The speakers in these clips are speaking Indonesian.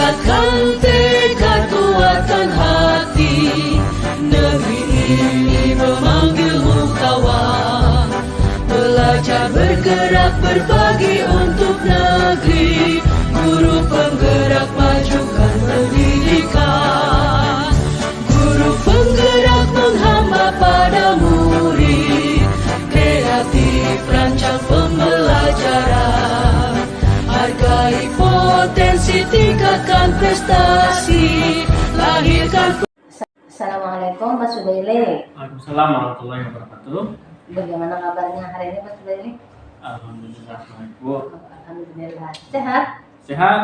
Kuatkan tekad, kuatkan hati. Negeri ini memanggilmu kawan. Belajar bergerak berbagi untuk negeri. Guru penggerak majukan pendidikan. Guru penggerak menghamba pada murid. Kreatif rancang pembelajaran. Hargai potensi, tingkatkan prestasi. Lahirkan. Assalamualaikum Pak Sudaili. Waalaikumsalam warahmatullahi wabarakatuh. Bagaimana kabarnya hari ini Pak Sudaili? Alhamdulillah baik Bu. Alhamdulillah. Sehat? Sehat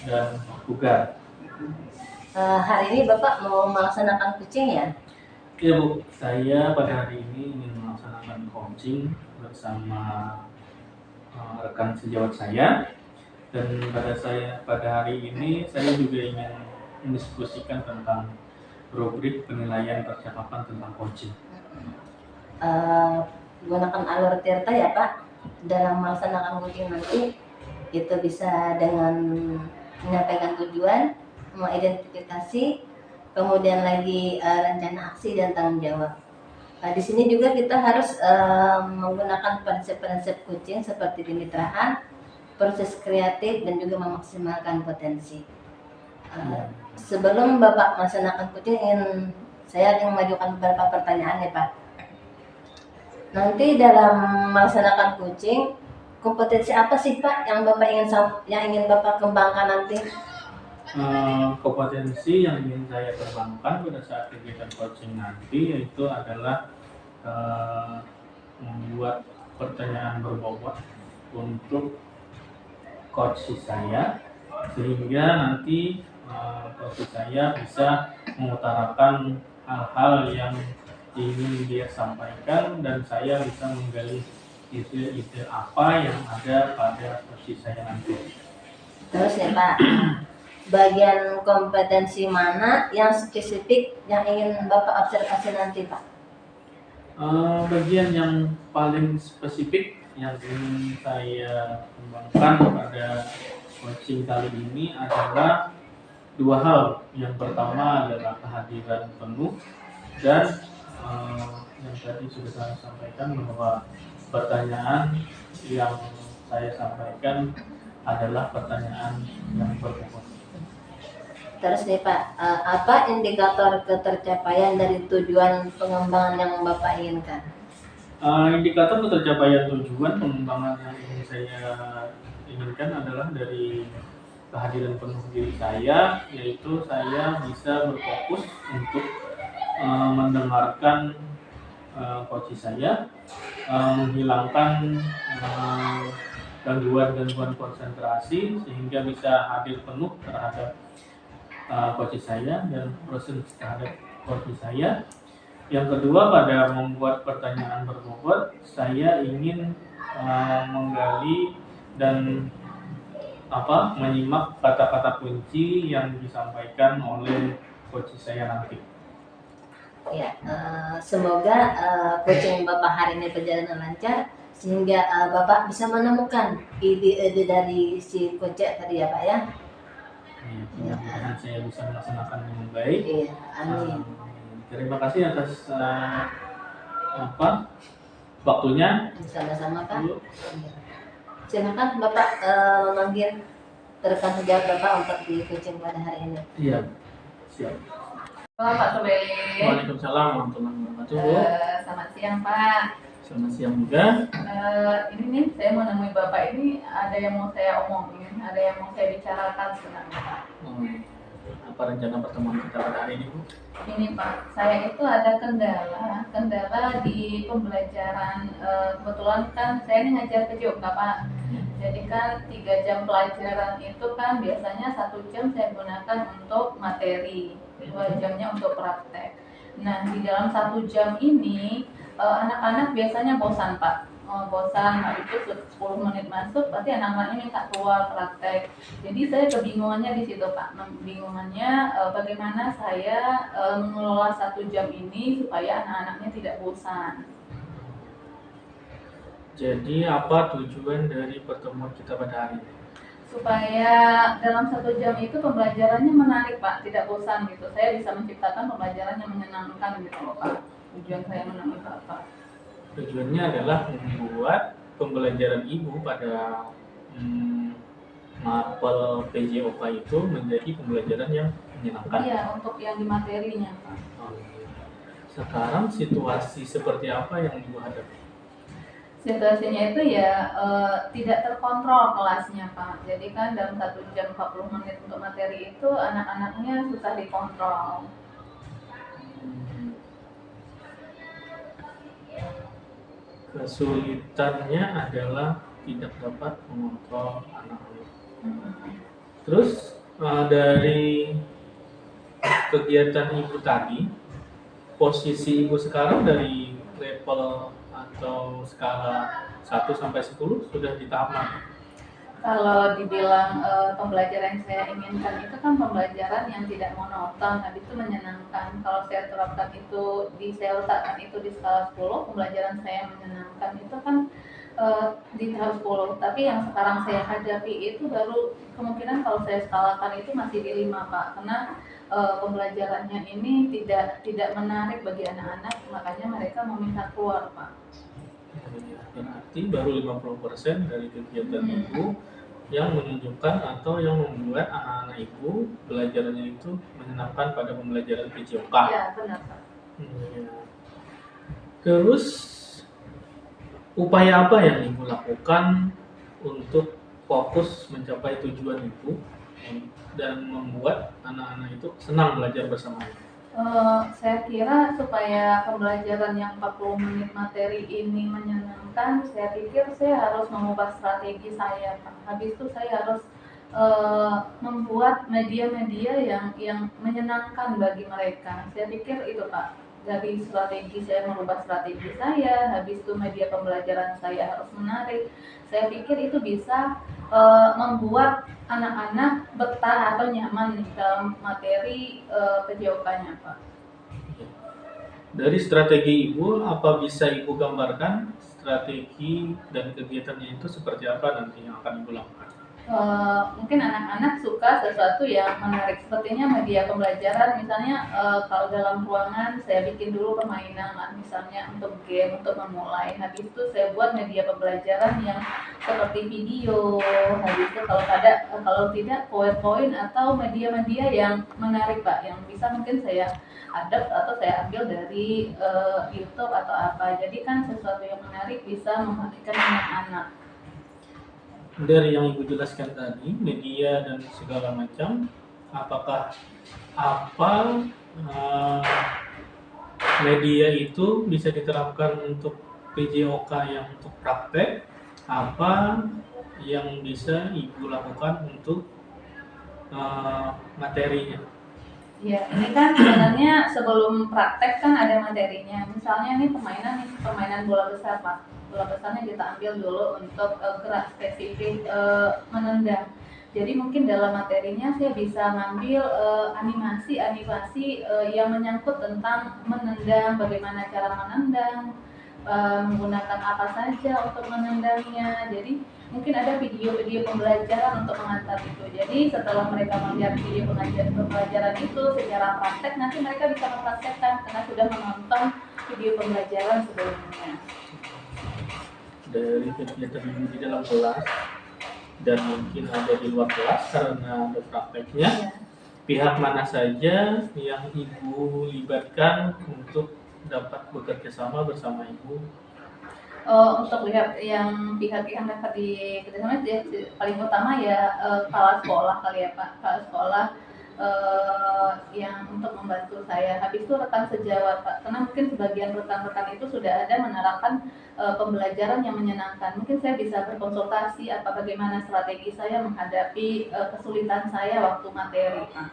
dan bugar. Hari ini Bapak mau melaksanakan coaching ya? Iya Bu, saya pada hari ini ingin melaksanakan coaching bersama rekan sejawat saya, dan pada hari ini saya juga ingin mendiskusikan tentang rubrik penilaian percakapan tentang coaching. Gunakan alur tirta ya Pak dalam melaksanakan coaching nanti. Itu bisa dengan menyampaikan tujuan, mengidentifikasi, kemudian lagi rencana aksi dan tanggung jawab. Di sini juga kita harus menggunakan prinsip-prinsip coaching seperti kemitraan, proses kreatif, dan juga memaksimalkan potensi. Sebelum Bapak melaksanakan coaching, saya ingin mengajukan beberapa pertanyaan ya Pak. Nanti dalam melaksanakan coaching, kompetensi apa sih Pak yang ingin Bapak kembangkan nanti? Kompetensi yang ingin saya kembangkan pada saat kegiatan coaching nanti yaitu adalah membuat pertanyaan berbobot untuk coach saya, sehingga nanti coach saya bisa mengutarakan hal-hal yang ingin dia sampaikan, dan saya bisa menggali ide-ide apa yang ada pada coach saya nanti. Terus ya Pak, bagian kompetensi mana yang spesifik yang ingin Bapak observasi nanti Pak? Bagian yang paling spesifik yang ingin saya kembangkan pada coaching kali ini adalah dua hal. Yang pertama adalah kehadiran penuh, dan yang tadi sudah saya sampaikan bahwa pertanyaan yang saya sampaikan adalah pertanyaan yang berbobot. Terus nih Pak, apa indikator ketercapaian dari tujuan pengembangan yang Bapak inginkan? Indikator ketercapaian tujuan pengembangan yang ingin saya inginkan adalah dari kehadiran penuh diri saya, yaitu saya bisa berfokus untuk mendengarkan coach saya, menghilangkan gangguan-gangguan konsentrasi sehingga bisa hadir penuh terhadap coach saya dan proses terhadap coach saya. Yang kedua, pada membuat pertanyaan berbobot, saya ingin menggali dan menyimak kata-kata kunci yang disampaikan oleh coach saya nanti. Ya, semoga coaching Bapak hari ini berjalan lancar sehingga Bapak bisa menemukan ide-ide dari si coach tadi ya Pak ya. Mudah-mudahan saya bisa melaksanakan dengan baik. Iya, amin. Terima kasih atas waktunya. Sama-sama Pak. Silakan Bapak memanggil rekan sejawat Bapak untuk di coaching pada hari ini. Iya, siap. Halo Pak Sudaili. Waalaikumsalam warahmatullahi wabarakatuh. Selamat siang Pak. Selamat siang juga. Ini nih saya mau nemui Bapak ini, ada yang mau saya omongin, ada yang mau saya bicarakan sebenarnya Pak. Apa rencana pertemuan kita pada hari ini Bu? Ini Pak, saya itu ada kendala di pembelajaran. Kebetulan kan saya ini ngajar ke Jogja Pak. Jadi kan 3 jam pelajaran itu kan biasanya 1 jam saya gunakan untuk materi, 2 jamnya untuk praktek. Nah di dalam 1 jam ini anak-anak biasanya bosan Pak. Bosan, habis itu 10 menit masuk pasti anak-anaknya minta keluar praktek. Jadi saya kebingungannya di situ Pak. Bingungannya bagaimana saya mengelola 1 jam ini supaya anak-anaknya tidak bosan. Jadi apa tujuan dari pertemuan kita pada hari ini? supaya dalam 1 jam itu pembelajarannya menarik Pak, tidak bosan gitu. Saya bisa menciptakan pembelajaran yang menyenangkan gitu loh Pak. Tujuan saya menemui Bapak. Tujuannya adalah membuat pembelajaran ibu pada mapel PJOK itu menjadi pembelajaran yang menyenangkan. Iya, untuk yang di materinya Pak. Sekarang situasi seperti apa yang ibu hadapi? Situasinya itu ya tidak terkontrol kelasnya Pak. Jadi kan dalam 1 jam 40 menit untuk materi itu anak-anaknya susah dikontrol. Kesulitannya adalah tidak dapat mengontrol anak-anak. Terus dari kegiatan ibu tadi, posisi ibu sekarang dari level atau skala 1 sampai 10 sudah di tahap mana? Kalau dibilang pembelajaran yang saya inginkan itu kan pembelajaran yang tidak monoton, habis itu menyenangkan. Kalau saya terapkan itu, saya letakkan itu di skala 10, pembelajaran saya menyenangkan itu kan di tahap 10. Tapi yang sekarang saya hadapi itu baru kemungkinan kalau saya skalakan itu masih di 5 Pak, karena pembelajarannya ini tidak menarik bagi anak-anak, makanya mereka meminta keluar Pak. Berarti baru 50% dari kegiatan ibu yang menunjukkan atau yang membuat anak-anak ibu belajarnya itu menyenangkan pada pembelajaran PJOK. Ya, benar Pak. Terus upaya apa yang ibu lakukan untuk fokus mencapai tujuan ibu dan membuat anak-anak itu senang belajar bersama ibu? Saya kira supaya pembelajaran yang 40 menit materi ini menyenangkan, saya pikir saya harus mengubah strategi saya Pak. Habis itu saya harus membuat media-media yang menyenangkan bagi mereka. Saya pikir itu Pak. Dari strategi saya merubah strategi saya, habis itu media pembelajaran saya harus menarik. Saya pikir itu bisa membuat anak-anak betah atau nyaman dalam materi PJOK-nya Pak. Dari strategi ibu, apa bisa ibu gambarkan strategi dan kegiatannya itu seperti apa nanti yang akan ibu lakukan? Mungkin anak-anak suka sesuatu yang menarik, sepertinya media pembelajaran. Misalnya kalau dalam ruangan saya bikin dulu permainan lah, misalnya untuk game, untuk memulai. Habis itu saya buat media pembelajaran yang seperti video. Habis itu kalau tidak PowerPoint atau media-media yang menarik Pak, yang bisa mungkin saya adapt atau saya ambil dari YouTube atau apa. Jadi kan sesuatu yang menarik bisa mematikan anak-anak. Dari yang ibu jelaskan tadi, media dan segala macam, apakah media itu bisa diterapkan untuk PJOK yang untuk praktek, apa yang bisa ibu lakukan untuk materinya? Ya, ini kan sebenarnya sebelum praktek kan ada materinya. Misalnya ini permainan bola besar Pak. Bola besarnya kita ambil dulu untuk gerak spesifik menendang. Jadi mungkin dalam materinya saya bisa ngambil animasi yang menyangkut tentang menendang, bagaimana cara menendang, menggunakan apa saja untuk menendangnya. Jadi mungkin ada video-video pembelajaran untuk mengantar itu. Jadi setelah mereka melihat video pembelajaran itu secara praktek, nanti mereka bisa mempraktekkan karena sudah menonton video pembelajaran sebelumnya. Dari kegiatan ibu di dalam kelas dan mungkin ada di luar kelas karena ada prakteknya, pihak mana saja yang ibu libatkan untuk dapat bekerja sama bersama ibu? Untuk lihat yang pihak-pihak dapat di kerjasama paling utama ya kepala sekolah kali ya Pak, kepala sekolah yang untuk membantu saya. Habis itu rekan sejawat Pak, karena mungkin sebagian rekan-rekan itu sudah ada menerapkan pembelajaran yang menyenangkan. Mungkin saya bisa berkonsultasi bagaimana strategi saya menghadapi kesulitan saya waktu materi Pak.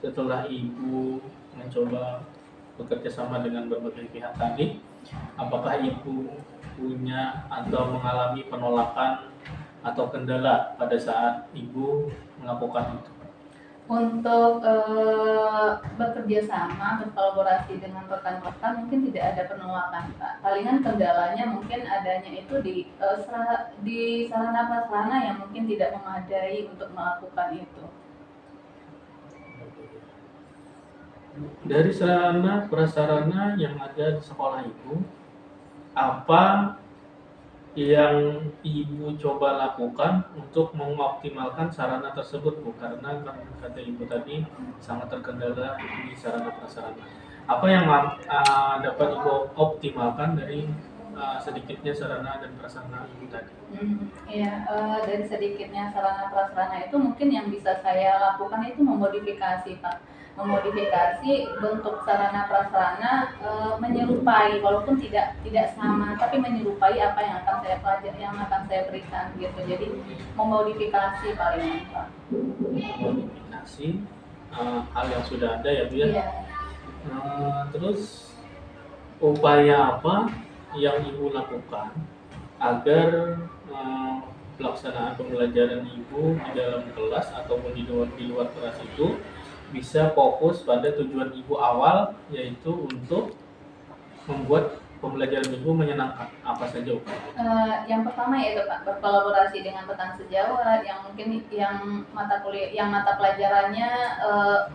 Setelah ibu mencoba bekerja sama dengan berbagai pihak tadi, apakah ibu punya atau mengalami penolakan atau kendala pada saat ibu melakukan itu? Untuk bekerja sama, berkolaborasi dengan rekan-rekan mungkin tidak ada penolakan, Pak. Palingan kendalanya mungkin adanya itu di sarana prasarana yang mungkin tidak memadai untuk melakukan itu. Dari sarana prasarana yang ada di sekolah Ibu, apa yang Ibu coba lakukan untuk mengoptimalkan sarana tersebut, Bu? Karena kan kata Ibu tadi sangat terkendala di sarana prasarana. Apa yang dapat Ibu optimalkan dari sedikitnya sarana dan prasarana Ibu tadi? Iya, dari sedikitnya sarana prasarana itu mungkin yang bisa saya lakukan itu memodifikasi, Pak. Memodifikasi bentuk sarana prasarana menyerupai, walaupun tidak sama, tapi menyerupai apa yang akan saya pelajari, yang akan saya berikan gitu. Jadi memodifikasi paling, Pak. Modifikasi hal yang sudah ada ya, Bu ya. Iya. Terus upaya apa yang Ibu lakukan agar pelaksanaan pembelajaran Ibu di dalam kelas ataupun di luar kelas itu bisa fokus pada tujuan Ibu awal, yaitu untuk membuat pembelajaran Ibu menyenangkan? Apa saja upaya? Yang pertama yaitu Pak, berkolaborasi dengan rekan sejawat yang mungkin yang mata pelajarannya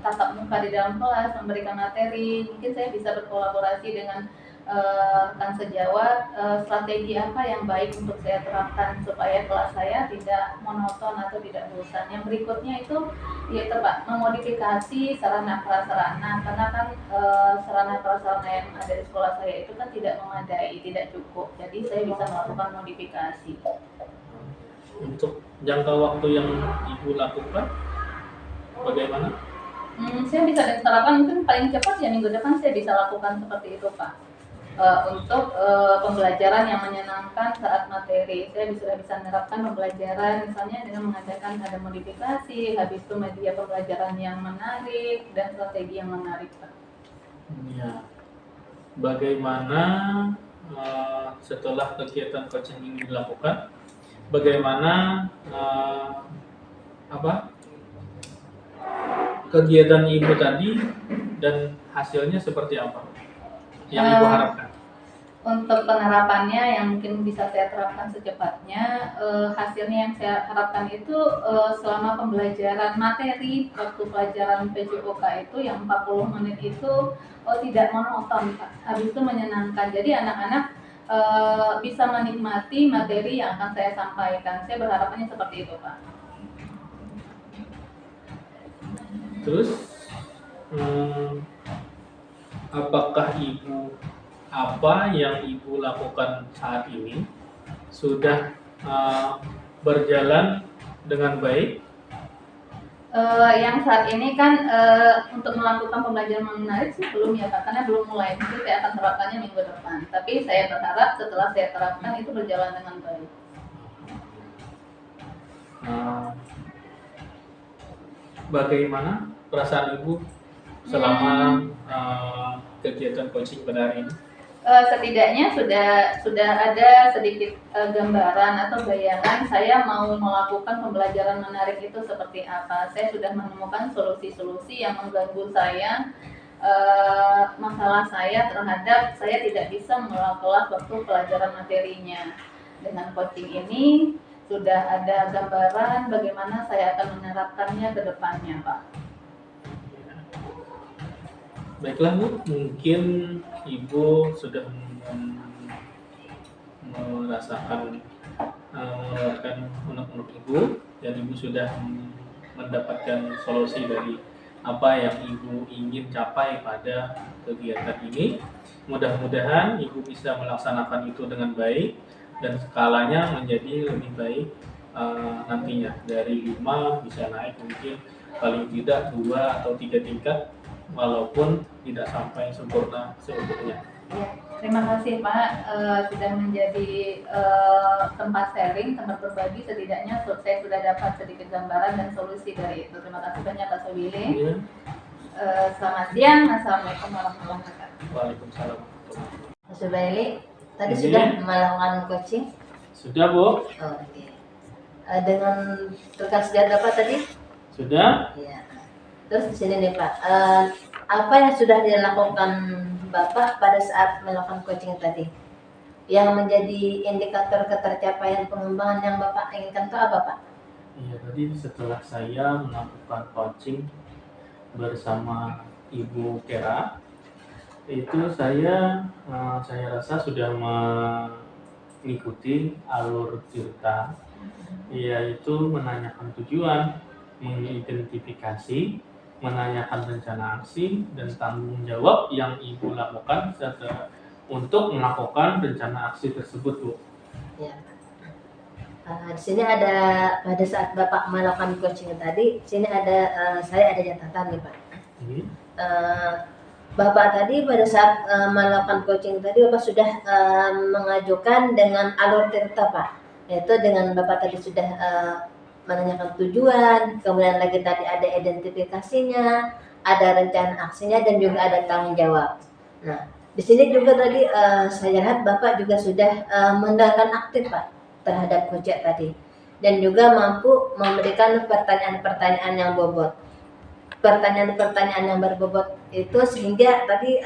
tatap muka di dalam kelas, memberikan materi. Mungkin saya bisa berkolaborasi dengan rekan sejawat, strategi apa yang baik untuk saya terapkan supaya kelas saya tidak monoton atau tidak bosan. Yang berikutnya itu yaitu Pak, memodifikasi sarana prasarana, karena kan sarana prasarana yang ada di sekolah saya itu kan tidak memadai, tidak cukup. Jadi saya bisa melakukan modifikasi. Untuk jangka waktu yang Ibu lakukan bagaimana? Saya bisa terapkan mungkin paling cepat ya minggu depan saya bisa lakukan seperti itu, Pak. Untuk pembelajaran yang menyenangkan saat materi, saya sudah bisa menerapkan pembelajaran misalnya dengan mengadakan ada modifikasi, habis itu media pembelajaran yang menarik dan strategi yang menarik, Pak. Ya. Bagaimana setelah kegiatan coaching ini dilakukan, bagaimana kegiatan Ibu tadi dan hasilnya seperti apa yang Ibu harapkan? Untuk penerapannya yang mungkin bisa saya terapkan secepatnya, hasilnya yang saya harapkan itu selama pembelajaran materi waktu pelajaran PJOK itu yang 40 menit itu tidak monoton, Pak. Habis itu menyenangkan. Jadi anak-anak bisa menikmati materi yang akan saya sampaikan. Saya berharapannya seperti itu, Pak. Terus apakah Ibu, apa yang Ibu lakukan saat ini sudah berjalan dengan baik? Yang saat ini kan untuk melakukan pembelajaran menarik sih belum ya Pak, karena belum mulai. Mungkin saya akan terapkannya minggu depan. Tapi saya berharap setelah saya terapkan itu berjalan dengan baik. Bagaimana perasaan Ibu selama kegiatan coaching pada hari ini? Setidaknya sudah ada sedikit gambaran atau bayangan saya mau melakukan pembelajaran menarik itu seperti apa. Saya sudah menemukan solusi-solusi yang mengganggu saya, masalah saya terhadap saya tidak bisa mengelola kelas waktu pelajaran materinya. Dengan coaching ini sudah ada gambaran bagaimana saya akan menerapkannya ke depannya, Pak. Baiklah Bu, mungkin Ibu sudah merasakan mengeluarkan unek-unek Ibu, dan Ibu sudah mendapatkan solusi dari apa yang Ibu ingin capai pada kegiatan ini. Mudah-mudahan Ibu bisa melaksanakan itu dengan baik dan skalanya menjadi lebih baik nantinya. Dari 5 bisa naik mungkin paling tidak 2 atau 3 tingkat, walaupun tidak sampai sempurna seutuhnya. Ya, terima kasih Pak, sudah menjadi tempat sharing, tempat berbagi. Setidaknya saya sudah dapat sedikit gambaran dan solusi dari itu. Terima kasih banyak Pak Sobili. Ya. Selamat siang, assalamualaikum warahmatullahi wabarakatuh. Waalaikumsalam. Mas Subaili, tadi Ini. sudah melakukan coaching? Sudah Bu? Oh, oke. Dengan rekan sejawat Bapak tadi? Sudah? Iya. Terus di sini nih Pak, apa yang sudah dilakukan Bapak pada saat melakukan coaching tadi? Yang menjadi indikator ketercapaian pengembangan yang Bapak inginkan itu apa Pak? Iya, tadi setelah saya melakukan coaching bersama Ibu Kera, itu saya rasa sudah mengikuti alur Tirta, yaitu menanyakan tujuan, mengidentifikasi, menanyakan rencana aksi dan tanggung jawab yang Ibu lakukan untuk melakukan rencana aksi tersebut, Bu. Ya. Di sini ada pada saat Bapak melakukan coaching tadi, sini ada saya ada catatan nih Pak. Bapak tadi pada saat melakukan coaching tadi Bapak sudah mengajukan dengan alur Tirta Pak, yaitu dengan Bapak tadi sudah menanyakan tujuan, kemudian lagi tadi ada identifikasinya, ada rencana aksinya dan juga ada tanggung jawab. Nah, di sini juga tadi saya lihat Bapak juga sudah mendengarkan aktif Pak terhadap coach tadi dan juga mampu memberikan pertanyaan-pertanyaan yang bobot. Pertanyaan-pertanyaan yang berbobot itu sehingga tadi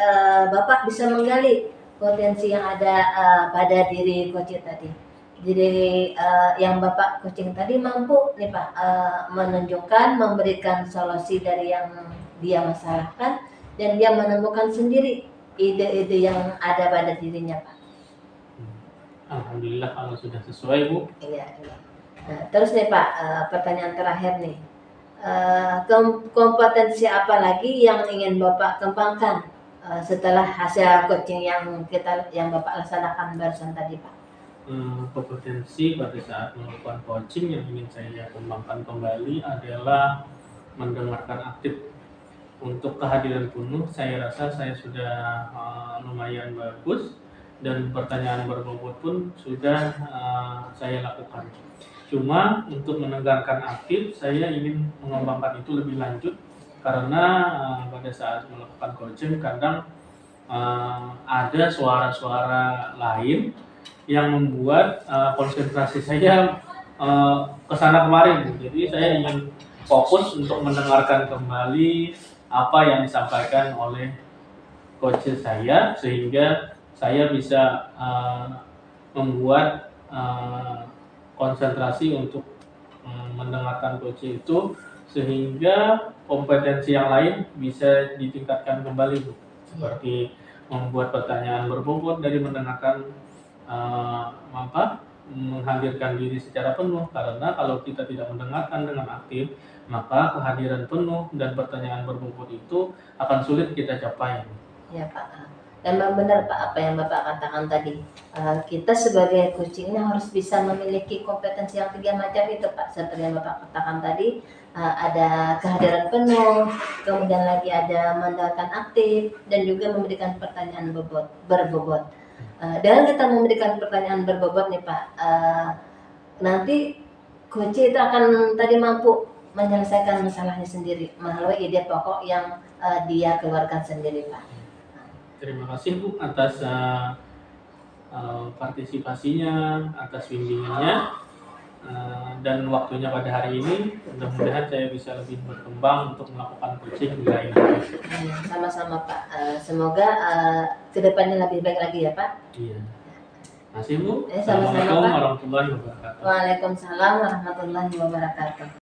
Bapak bisa menggali potensi yang ada pada diri coach tadi. Jadi yang Bapak coaching tadi mampu nih Pak menunjukkan, memberikan solusi dari yang dia masalahkan dan dia menemukan sendiri ide-ide yang ada pada dirinya Pak. Alhamdulillah kalau sudah sesuai, Bu. Iya. Nah, terus nih Pak, pertanyaan terakhir nih, kompetensi apa lagi yang ingin Bapak kembangkan setelah hasil coaching yang Bapak laksanakan barusan tadi Pak? Kompetensi pada saat melakukan coaching yang ingin saya kembangkan kembali adalah mendengarkan aktif. Untuk kehadiran penuh, saya rasa saya sudah lumayan bagus dan pertanyaan berbobot pun sudah saya lakukan. Cuma untuk mendengarkan aktif, saya ingin mengembangkan itu lebih lanjut karena pada saat melakukan coaching kadang ada suara-suara lain yang membuat konsentrasi saya kesana kemarin. Jadi saya ingin fokus untuk mendengarkan kembali apa yang disampaikan oleh coach saya sehingga saya bisa membuat konsentrasi untuk mendengarkan coach itu sehingga kompetensi yang lain bisa ditingkatkan kembali, Bu. Seperti membuat pertanyaan berbobot dari mendengarkan menghadirkan diri secara penuh, karena kalau kita tidak mendengarkan dengan aktif maka kehadiran penuh dan pertanyaan berbobot itu akan sulit kita capai. Ya Pak, dan benar Pak apa yang Bapak katakan tadi, kita sebagai coachingnya harus bisa memiliki kompetensi yang 3 macam itu Pak, seperti yang Bapak katakan tadi, ada kehadiran penuh, kemudian lagi ada mendengarkan aktif dan juga memberikan pertanyaan berbobot. Dengan kita memberikan pertanyaan berbobot nih Pak, nanti coach itu akan tadi mampu menyelesaikan masalahnya sendiri melalui ide pokok yang dia keluarkan sendiri Pak. Terima kasih Bu atas partisipasinya, atas bimbingannya dan waktunya pada hari ini. Mudah-mudahan saya bisa lebih berkembang untuk melakukan coaching di lain. Sama-sama Pak, semoga kedepannya lebih baik lagi ya Pak. Iya. Terima kasih Bu. Sama-sama, Assalamualaikum Pak. warahmatullahi wabarakatuh. Waalaikumsalam warahmatullahi wabarakatuh.